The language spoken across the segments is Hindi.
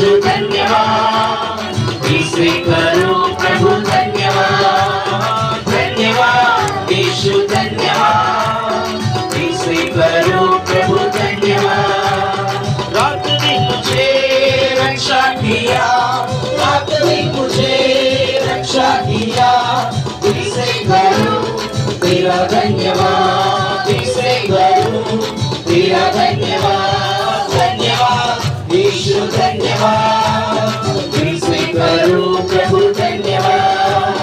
यीशु धन्यवाद, इसे करो प्रभु धन्यवाद, धन्यवाद यीशु धन्यवाद, इसे करो प्रभु धन्यवाद। रात दिन मुझे रक्षा किया, रात दिन मुझे रक्षा किया, इसे करो तेरा धन्यवाद, इसे करो तेरा धन्यवाद, धन्यवाद यीशु धन्यवाद, इसे करो प्रभु धन्यवाद,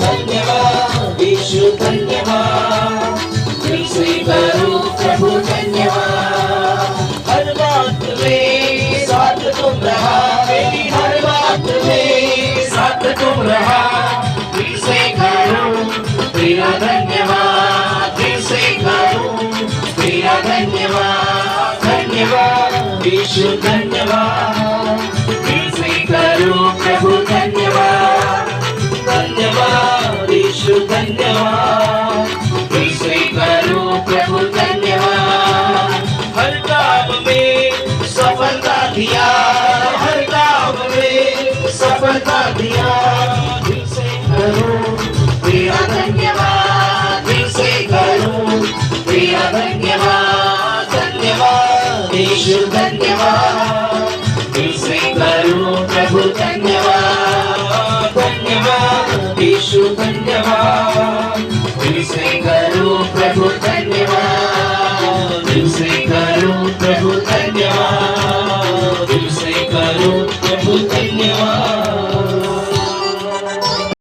धन्यवाद यीशु धन्यवाद, इसे करो प्रभु धन्यवाद। हर बात में साथ तुम रहा, मेरी हर बात में साथ तुम रहा, इसे करो तेरा धन्यवाद, इसे करो तेरा धन्यवाद, धन्यवाद यीशु धन्यवाद, इसे करो प्रभु धन्यवाद, धन्यवाद यीशु धन्यवाद, इसे करो प्रभु धन्यवाद। हर काम में सफलता दिया, हर काम में सफलता दिया, इसे करो तेरा धन्यवाद, इसे करो तेरा धन्यवाद, धन्यवाद यीशु धन्यवाद,